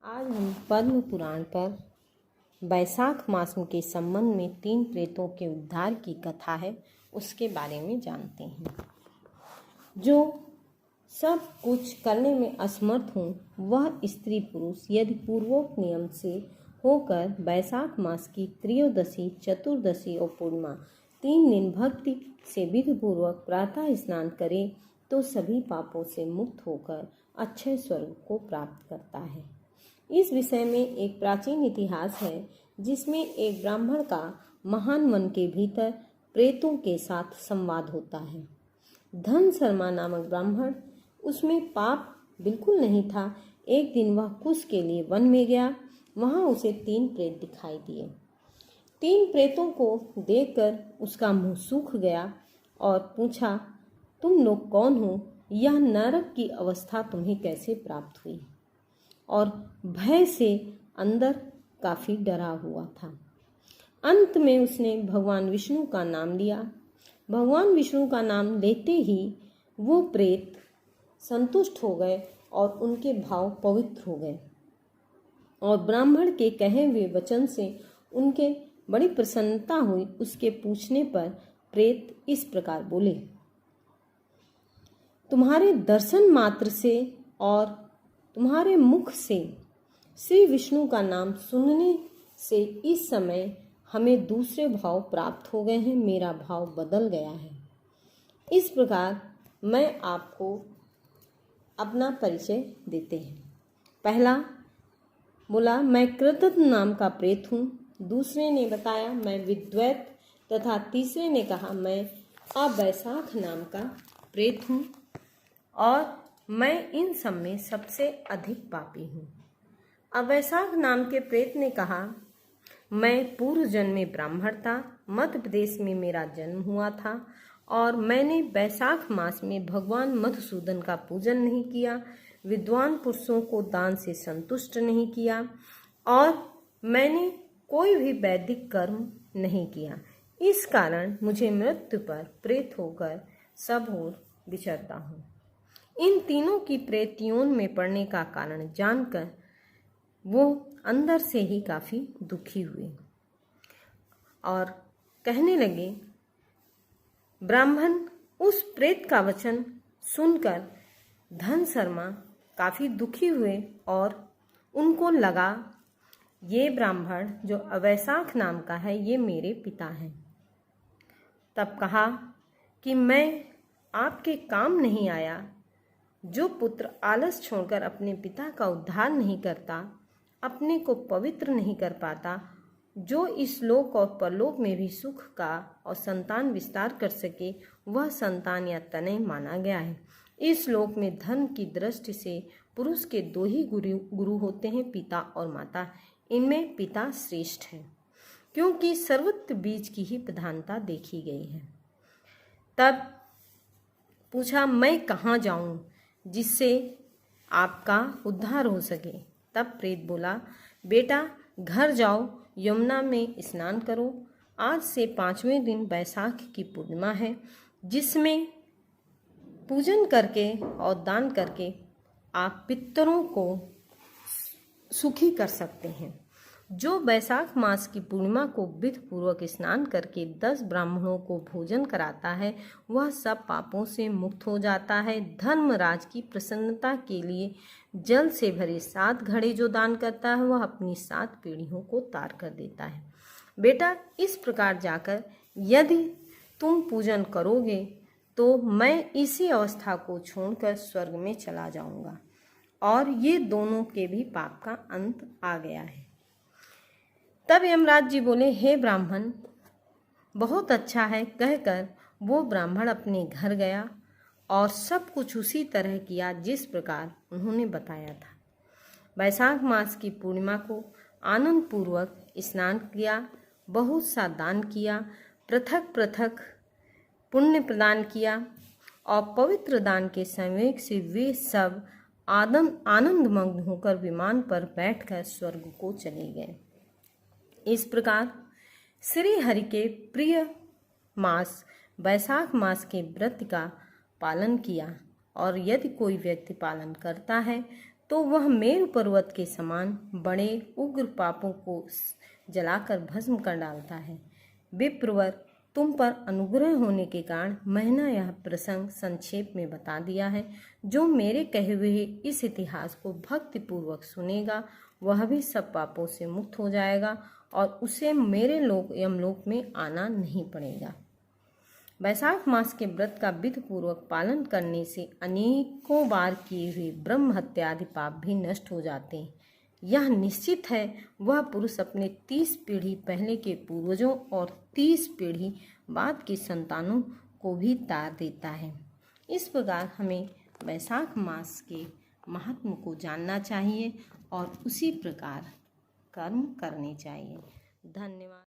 आज हम पद्म पुराण पर बैसाख मास के संबंध में 3 प्रेतों के उद्धार की कथा है, उसके बारे में जानते हैं। जो सब कुछ करने में असमर्थ हों, वह स्त्री पुरुष यदि पूर्वोक्त नियम से होकर बैसाख मास की त्रयोदशी, चतुर्दशी और पूर्णिमा 3 दिन भक्ति से विधिपूर्वक प्रातः स्नान करे तो सभी पापों से मुक्त होकर अक्षय स्वर्ग को प्राप्त करता है। इस विषय में एक प्राचीन इतिहास है जिसमें एक ब्राह्मण का महान वन के भीतर प्रेतों के साथ संवाद होता है। धन शर्मा नामक ब्राह्मण, उसमें पाप बिल्कुल नहीं था। एक दिन वह कुश के लिए वन में गया। वहां उसे 3 प्रेत दिखाई दिए। 3 प्रेतों को देखकर उसका मुंह सूख गया और पूछा, तुम लोग कौन हो? यह नरक की अवस्था तुम्हें कैसे प्राप्त हुई? और भय से अंदर काफी डरा हुआ था। अंत में उसने भगवान विष्णु का नाम लिया। भगवान विष्णु का नाम लेते ही वो प्रेत संतुष्ट हो गए और उनके भाव पवित्र हो गए और ब्राह्मण के कहे हुए वचन से उनके बड़ी प्रसन्नता हुई। उसके पूछने पर प्रेत इस प्रकार बोले, तुम्हारे दर्शन मात्र से और तुम्हारे मुख से श्री विष्णु का नाम सुनने से इस समय हमें दूसरे भाव प्राप्त हो गए हैं। मेरा भाव बदल गया है। इस प्रकार मैं आपको अपना परिचय देते हैं। पहला बोला, मैं कृतघ्न नाम का प्रेत हूँ। दूसरे ने बताया मैं विद्वैत, तथा तीसरे ने कहा मैं अवैशाख नाम का प्रेत हूँ और मैं इन सब में सबसे अधिक पापी हूँ। अवैशाख नाम के प्रेत ने कहा, मैं पूर्व जन्म में ब्राह्मण था। मध्य प्रदेश में मेरा जन्म हुआ था और मैंने बैसाख मास में भगवान मधुसूदन का पूजन नहीं किया, विद्वान पुरुषों को दान से संतुष्ट नहीं किया और मैंने कोई भी वैदिक कर्म नहीं किया। इस कारण मुझे मृत्यु पर प्रेत होकर सब ओर विचरता हूँ। इन तीनों की प्रेत योन में पड़ने का कारण जानकर वो अंदर से ही काफी दुखी हुए और कहने लगे, ब्राह्मण उस प्रेत का वचन सुनकर धन शर्मा काफी दुखी हुए और उनको लगा ये ब्राह्मण जो अवैशाख नाम का है ये मेरे पिता हैं। तब कहा कि मैं आपके काम नहीं आया। जो पुत्र आलस छोड़कर अपने पिता का उद्धार नहीं करता, अपने को पवित्र नहीं कर पाता, जो इस लोक और परलोक में भी सुख का और संतान विस्तार कर सके, वह संतान या तनय माना गया है। इस लोक में धर्म की दृष्टि से पुरुष के 2 ही गुरु होते हैं, पिता और माता। इनमें पिता श्रेष्ठ है क्योंकि सर्वत्र बीज की ही प्रधानता देखी गई है। तब पूछा, मैं कहाँ जाऊं जिससे आपका उद्धार हो सके? तब प्रेत बोला, बेटा घर जाओ, यमुना में स्नान करो। आज से 5वें दिन बैसाख की पूर्णिमा है, जिसमें पूजन करके और दान करके आप पितरों को सुखी कर सकते हैं। जो बैसाख मास की पूर्णिमा को विधिपूर्वक स्नान करके 10 ब्राह्मणों को भोजन कराता है, वह सब पापों से मुक्त हो जाता है। धर्मराज की प्रसन्नता के लिए जल से भरे 7 घड़े जो दान करता है, वह अपनी 7 पीढ़ियों को तार कर देता है। बेटा इस प्रकार जाकर यदि तुम पूजन करोगे तो मैं इसी अवस्था को छोड़कर स्वर्ग में चला जाऊंगा और ये दोनों के भी पाप का अंत आ गया है। तब यमराज जी बोले, हे ब्राह्मण बहुत अच्छा है। कहकर वो ब्राह्मण अपने घर गया और सब कुछ उसी तरह किया जिस प्रकार उन्होंने बताया था। बैसाख मास की पूर्णिमा को आनंद पूर्वक स्नान किया, बहुत सा दान किया, पृथक पृथक पुण्य प्रदान किया और पवित्र दान के संयोग से वे सब आनंदमग्न होकर विमान पर बैठकर स्वर्ग को चले गए। इस प्रकार श्री हरि के प्रिय मास बैसाख मास के व्रत का पालन किया और यदि कोई व्यक्ति पालन करता है तो वह मेरु पर्वत के समान बड़े उग्र पापों को जलाकर भस्म कर डालता है। विप्रवर, तुम पर अनुग्रह होने के कारण मैंने यह प्रसंग संक्षेप में बता दिया है। जो मेरे कहे हुए इस इतिहास को भक्तिपूर्वक सुनेगा वह भी सब पापों से मुक्त हो जाएगा और उसे मेरे लोक यमलोक में आना नहीं पड़ेगा। वैशाख मास के व्रत का विधिपूर्वक पालन करने से अनेकों बार किए हुए ब्रह्म हत्या आदि पाप भी नष्ट हो जाते हैं। यह निश्चित है वह पुरुष अपने 30 पीढ़ी पहले के पूर्वजों और 30 पीढ़ी बाद की संतानों को भी तार देता है। इस प्रकार हमें वैशाख मास के महत्व को जानना चाहिए और उसी प्रकार कर्म करने चाहिए। धन्यवाद।